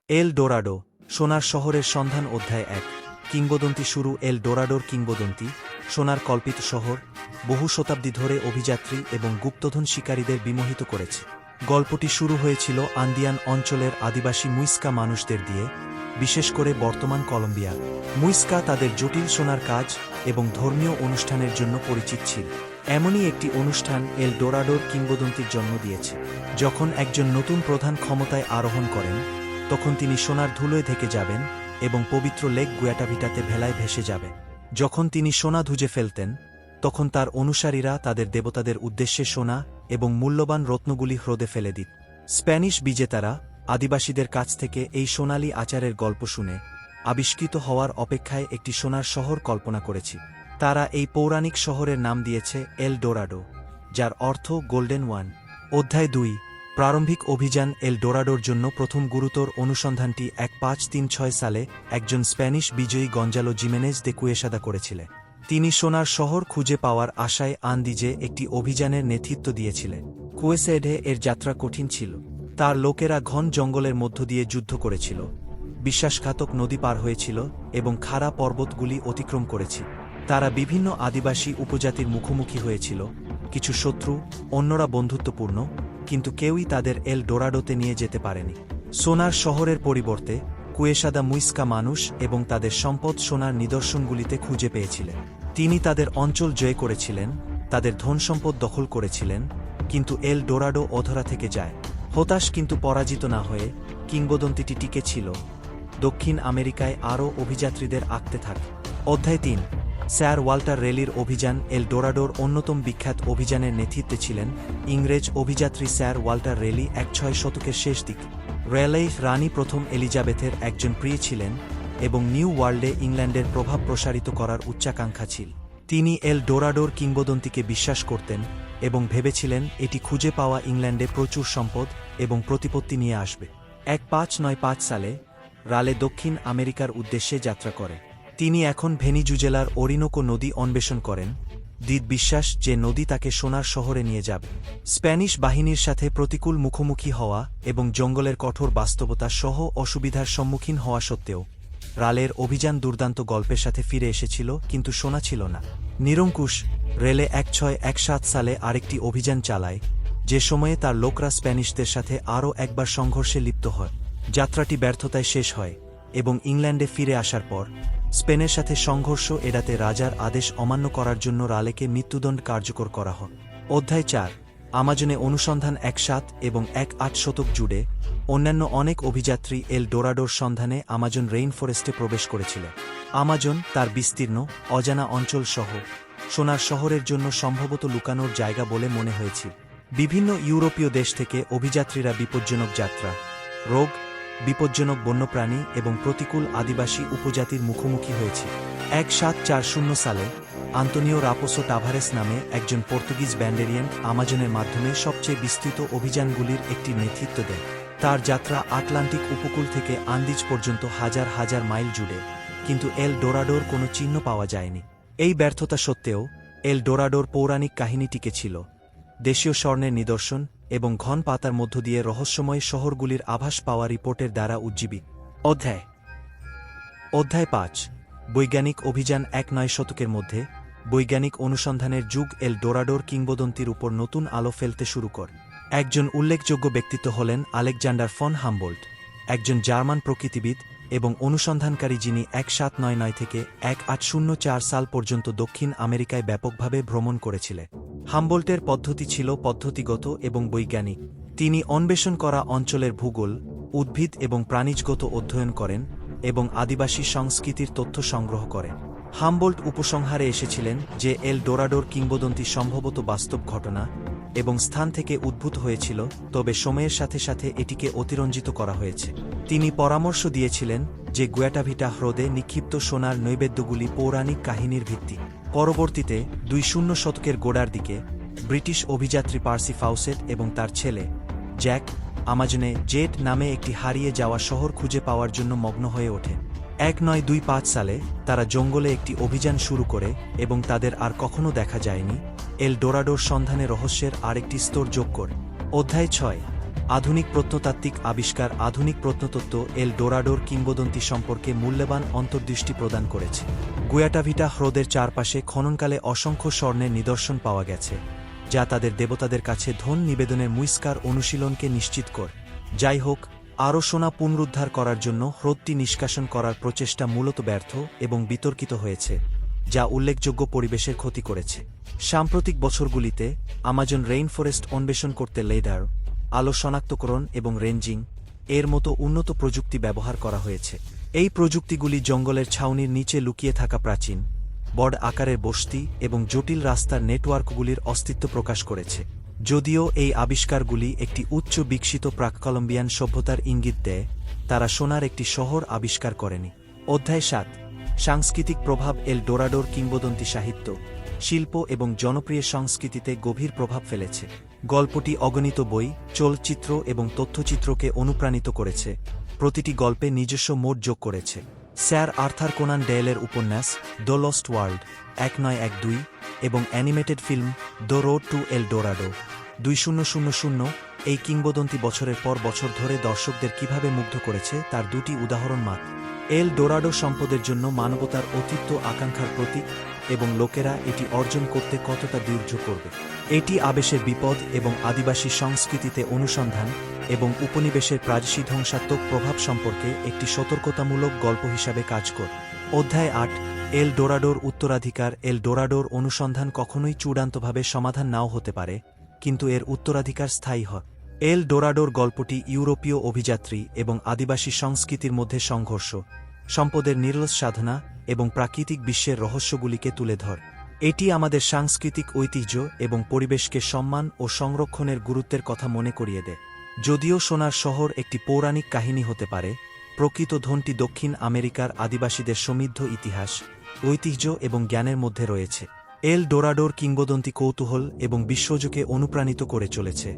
এল Dorado, সোনার শহরের সন্ধান অধ্যায় ১। কিংবদন্তি শুরু। এল ডোরাডোর কিংবদন্তি, সোনার কল্পিত শহর, বহু শতাব্দী ধরে অভিযাত্রী এবং গুপ্তধন শিকারীদের বিমোহিত করেছে। গল্পটি শুরু হয়েছিল আন্দিয়ান অঞ্চলের আদিবাসী মুইস্কা মানুষদের দিয়ে, বিশেষ করে বর্তমান কলম্বিয়া। মুইস্কা তাদের জটিল সোনার কাজ এবং ধর্মীয় অনুষ্ঠানের জন্য পরিচিত ছিল। এমনই একটি অনুষ্ঠান এল ডোরাডোর কিংবদন্তির জন্ম দিয়েছে। যখন একজন নতুন প্রধান ক্ষমতায় আরোহণ করেন, তখন তিনি সোনার ধুলোয় ঢেকে যাবেন এবং পবিত্র লেক গুয়াটাভিটাতে ভেলায় ভেসে যাবেন। যখন তিনি সোনা ধুজে ফেলতেন, তখন তার অনুসারীরা তাদের দেবতাদের উদ্দেশ্যে সোনা এবং মূল্যবান রত্নগুলি হ্রদে ফেলে দিত। স্প্যানিশ বিজেতারা আদিবাসীদের কাছ থেকে এই সোনালী আচারের গল্প শুনে আবিষ্কৃত হওয়ার অপেক্ষায় একটি সোনার শহর কল্পনা করেছি। তারা এই পৌরাণিক শহরের নাম দিয়েছে এল ডোরাডো, যার অর্থ গোল্ডেন ওয়ান। অধ্যায় ২। প্রারম্ভিক অভিযান। এল ডোরাডোর জন্য প্রথম গুরুতর অনুসন্ধানটি 1536 সালে একজন স্প্যানিশ বিজয়ী গঞ্জালো জিমেনেজ দে কুয়েসাদা করেছিলেন। তিনি সোনার শহর খুঁজে পাওয়ার আশায় আন্দিজে একটি অভিযানের নেতৃত্ব দিয়েছিলেন। কুয়েসেডে এর যাত্রা কঠিন ছিল। তার লোকেরা ঘন জঙ্গলের মধ্য দিয়ে যুদ্ধ করেছিল, বিশ্বাসঘাতক নদী পার হয়েছিল এবং খাড়া পর্বতগুলি অতিক্রম করেছিল। তারা বিভিন্ন আদিবাসী উপজাতির মুখোমুখি হয়েছিল, কিছু শত্রু, অন্যরা বন্ধুত্বপূর্ণ, কিন্তু কেউই তাদের এল ডোরাডোতে নিয়ে যেতে পারেনি। সোনার শহরের পরিবর্তে কুয়েসাদা মুইস্কা মানুষ এবং তাদের সম্পদ সোনার নিদর্শনগুলিতে খুঁজে পেয়েছিলেন। তিনি তাদের অঞ্চল জয় করেছিলেন, তাদের ধনসম্পদ দখল করেছিলেন, কিন্তু এল ডোরাডো অধরা থেকে যায়। হতাশ কিন্তু পরাজিত না হয়ে কিংবদন্তিটি টিকে ছিল। দক্ষিণ আমেরিকায় আরও অভিযাত্রীদের আঁকতে থাকে। অধ্যায় ৩। স্যার ওয়াল্টার রেলির অভিযান। এল ডোরাডোর অন্যতম বিখ্যাত অভিযানের নেতৃত্বে ছিলেন ইংরেজ অভিযাত্রী স্যার ওয়াল্টার রেলি। 16 শতকের শেষ দিক রেলেই রানী প্রথম এলিজাবেথের একজন প্রিয় ছিলেন এবং নিউ ওয়ার্ল্ডে ইংল্যান্ডের প্রভাব প্রসারিত করার উচ্চাকাঙ্ক্ষা ছিল। তিনি এল ডোরাডোর কিংবদন্তিকে বিশ্বাস করতেন এবং ভেবেছিলেন এটি খুঁজে পাওয়া ইংল্যান্ডে প্রচুর সম্পদ এবং প্রতিপত্তি নিয়ে আসবে। 1595 সালে রালে দক্ষিণ আমেরিকার উদ্দেশ্যে যাত্রা করে। তিনি এখন ভেনিজুয়েলার ওরিনোকো নদী অন্বেষণ করেন, দৃঢ় বিশ্বাস যে নদী তাকে সোনার শহরে নিয়ে যাবে। স্প্যানিশ বাহিনীর সাথে প্রতিকূল মুখোমুখি হওয়া এবং জঙ্গলের কঠোর বাস্তবতা সহ অসুবিধার সম্মুখীন হওয়া সত্ত্বেও রালের অভিযান দুর্দান্ত গল্পের সাথে ফিরে এসেছিল, কিন্তু সোনা ছিল না। নিরঙ্কুশ রেলে 1617 সালে আরেকটি অভিযান চালায়, যে সময়ে তার লোকরা স্প্যানিশদের সাথে আরও একবার সংঘর্ষে লিপ্ত হয়। যাত্রাটি ব্যর্থতায় শেষ হয় এবং ইংল্যান্ডে ফিরে আসার পর স্পেনের সাথে সংঘর্ষ এড়াতে রাজার আদেশ অমান্য করার জন্য রালেকে মৃত্যুদণ্ড কার্যকর করা হয়। অধ্যায় ৪। আমাজনে অনুসন্ধান। 17 এবং 18 শতক জুড়ে অন্যান্য অনেক অভিযাত্রী এল ডোরাডোর সন্ধানে আমাজন রেইন ফরেস্টে প্রবেশ করেছিল। আমাজন তার বিস্তীর্ণ, অজানা অঞ্চল সহ সোনার শহরের জন্য সম্ভবত লুকানোর জায়গা বলে মনে হয়েছিল। বিভিন্ন ইউরোপীয় দেশ থেকে অভিযাত্রীরা বিপজ্জনক যাত্রা, রোগ, বিপজ্জনক বন্যপ্রাণী এবং প্রতিকূল আদিবাসী উপজাতির মুখোমুখি হয়েছে। 1740 সালে আন্তোনিও রাপোসো টাভারেস নামে একজন পর্তুগিজ ব্যান্ডেরিয়ান আমাজনের মাধ্যমে সবচেয়ে বিস্তৃত অভিযানগুলির একটি নেতৃত্ব দেন। তার যাত্রা আটলান্টিক উপকূল থেকে আন্দিজ পর্যন্ত হাজার হাজার মাইল জুড়ে, কিন্তু এল ডোরাডোর কোনো চিহ্ন পাওয়া যায়নি। এই ব্যর্থতা সত্ত্বেও এল ডোরাডোর পৌরাণিক কাহিনী টিকে ছিল, দেশীয় স্বর্ণের নিদর্শন এবং ঘন পাতার মধ্য দিয়ে রহস্যময় শহরগুলির আভাস পাওয়া রিপোর্টের দ্বারা উজ্জীবিত। অধ্যায় ৫। বৈজ্ঞানিক অভিযান। 19 শতকের মধ্যে বৈজ্ঞানিক অনুসন্ধানের যুগ এল ডোরাডোর কিংবদন্তির উপর নতুন আলো ফেলতে শুরু করে। একজন উল্লেখযোগ্য ব্যক্তিত্ব হলেন আলেকজান্ডার ফন হামবোল্ট, একজন জার্মান প্রকৃতিবিদ এবং অনুসন্ধানকারী যিনি 1799 থেকে 1804 সাল পর্যন্ত দক্ষিণ আমেরিকায় ব্যাপকভাবে ভ্রমণ করেছিলেন। হামবোল্টের পদ্ধতি ছিল পদ্ধতিগত এবং বৈজ্ঞানিক। তিনি অন্বেষণ করা অঞ্চলের ভূগোল, উদ্ভিদ এবং প্রাণীজগত অধ্যয়ন করেন এবং আদিবাসী সংস্কৃতির তথ্য সংগ্রহ করেন। হামবোল্ট উপসংহারে এসেছিলেন যে এল ডোরাডোর কিংবদন্তি সম্ভবত বাস্তব ঘটনা এবং স্থান থেকে উদ্ভূত হয়েছিল, তবে সময়ের সাথে সাথে এটিকে অতিরঞ্জিত করা হয়েছে। তিনি পরামর্শ দিয়েছিলেন যে গুয়াটাভিটা হ্রদে নিক্ষিপ্ত সোনার নৈবেদ্যগুলি পৌরাণিক কাহিনীর ভিত্তি। পরবর্তীতে 20 শতকের গোড়ার দিকে ব্রিটিশ অভিযাত্রী পার্সি ফাউসেট এবং তার ছেলে জ্যাক আমাজনে জেট নামে একটি হারিয়ে যাওয়া শহর খুঁজে পাওয়ার জন্য মগ্ন হয়ে ওঠে। 1925 সালে তারা জঙ্গলে একটি অভিযান শুরু করে এবং তাদের আর কখনো দেখা যায়নি। এল ডোরাডোর সন্ধানে রহস্যের আরেকটি স্তর যোগ করে। অধ্যায় ৬। আধুনিক প্রত্নতাত্ত্বিক আবিষ্কার আধুনিক প্রত্নতত্ত্ব এল ডোরাডোর কিংবদন্তি সম্পর্কে মূল্যবান অন্তর্দৃষ্টি প্রদান করেছে। গুয়াটাভিটা হ্রদের চারপাশে খননকালে অসংখ্য স্বর্ণের নিদর্শন পাওয়া গেছে, যা তাদের দেবতাদের কাছে ধন নিবেদনের মুইস্কার অনুশীলনকে নিশ্চিত করে। যাই হোক, আরও সোনা পুনরুদ্ধার করার জন্য হ্রদটি নিষ্কাশন করার প্রচেষ্টা মূলত ব্যর্থ এবং বিতর্কিত হয়েছে, যা উল্লেখযোগ্য পরিবেশের ক্ষতি করেছে। সাম্প্রতিক বছরগুলিতে আমাজন রেইনফরেস্ট অন্বেষণ করতে লেডার, আলো শনাক্তকরণ এবং রেঞ্জিং এর মতো উন্নত প্রযুক্তি ব্যবহার করা হয়েছে। এই প্রযুক্তিগুলি জঙ্গলের ছাউনির নিচে লুকিয়ে থাকা প্রাচীন, বড় আকারের বসতি এবং জটিল রাস্তার নেটওয়ার্কগুলির অস্তিত্ব প্রকাশ করেছে। যদিও এই আবিষ্কারগুলি একটি উচ্চ বিকশিত প্রাক-কলম্বিয়ান সভ্যতার ইঙ্গিত দেয়, তারা সোনার একটি শহর আবিষ্কার করেনি। অধ্যায় ৭, সাংস্কৃতিক প্রভাব এল ডোরাডোর কিংবদন্তি সাহিত্য, শিল্প এবং জনপ্রিয় সংস্কৃতিতে গভীর প্রভাব ফেলেছে। গল্পটি অগণিত বই, চলচ্চিত্র এবং তথ্যচিত্রকে অনুপ্রাণিত করেছে, প্রতিটি গল্পে নিজস্ব মোড় যোগ করেছে। স্যার আর্থার কোনান ডয়েলের উপন্যাস দ্য লস্ট ওয়ার্ল্ড 1912 এবং animated film the road to El Dorado 2000 এই কিংবদন্তি বছরের পর বছর ধরে দর্শকদের কিভাবে মুগ্ধ করেছে তার দুটি উদাহরণ মাত্র। এল ডোরাডো সম্পদের জন্য মানবতার অতীত আকাঙ্ক্ষার প্রতীক এবং লোকেরা এটি অর্জন করতে কতটা দীর্ঘ করবে। এটি আবেশের বিপদ এবং আদিবাসী সংস্কৃতিতে অনুসন্ধান এবং উপনিবেশের প্রাদেশিক ধ্বংসাত্মক প্রভাব সম্পর্কে একটি সতর্কতামূলক গল্প হিসাবে কাজ করে। অধ্যায় ৮, এল ডোরাডোর উত্তরাধিকার এল ডোরাডোর অনুসন্ধান কখনোই চূড়ান্তভাবে সমাধান নাও হতে পারে, কিন্তু এর উত্তরাধিকার স্থায়ী হয়। এল ডোরাডোর গল্পটি ইউরোপীয় অভিযাত্রী এবং আদিবাসী সংস্কৃতির মধ্যে সংঘর্ষ, সম্পদের নিরলস সাধনা এবং প্রাকৃতিক বিশ্বের রহস্যগুলিকে তুলে ধরে। এটি আমাদের সাংস্কৃতিক ঐতিহ্য এবং পরিবেশকে সম্মান ও সংরক্ষণের গুরুত্বের কথা মনে করিয়ে দেয়। যদিও সোনার শহর একটি পৌরাণিক কাহিনী হতে পারে, প্রকৃত ধনটি দক্ষিণ আমেরিকার আদিবাসীদের সমৃদ্ধ ইতিহাস, ঐতিহ্য এবং জ্ঞানের মধ্যে রয়েছে। এল ডোরাডোর কিংবদন্তি কৌতূহল এবং বিশ্বজুড়ে অনুপ্রাণিত করে চলেছে,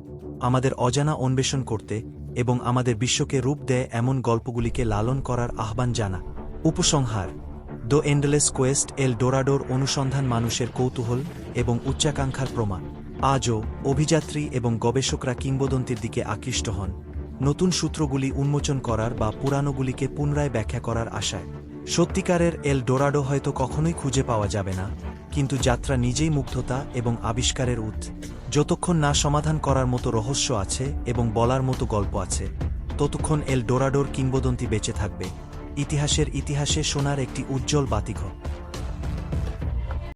আমাদের অজানা অন্বেষণ করতে এবং আমাদের বিশ্বকে রূপ দেয় এমন গল্পগুলিকে লালন করার আহ্বান জানা। উপসংহার: দ্য এন্ডলেস কোয়েস্ট এল ডোরাডোর অনুসন্ধান মানুষের কৌতূহল এবং উচ্চাকাঙ্ক্ষার প্রমাণ। আজও অভিযাত্রী এবং গবেষকরা কিংবদন্তির দিকে আকৃষ্ট হন, নতুন সূত্রগুলি উন্মোচন করার বা পুরানোগুলিকে পুনরায় ব্যাখ্যা করার আশায়। সত্যিকারের এল ডোরাডো হয়তো কখনোই খুঁজে পাওয়া যাবে না, কিন্তু যাত্রা নিজেই মুগ্ধতা এবং আবিষ্কারের যতক্ষণ না সমাধান করার মতো রহস্য আছে এবং বলার মতো গল্প আছে, ততক্ষণ এল ডোরাডোর কিংবদন্তি বেঁচে থাকবে, ইতিহাসে সোনার একটি উজ্জ্বল বাতিঘর।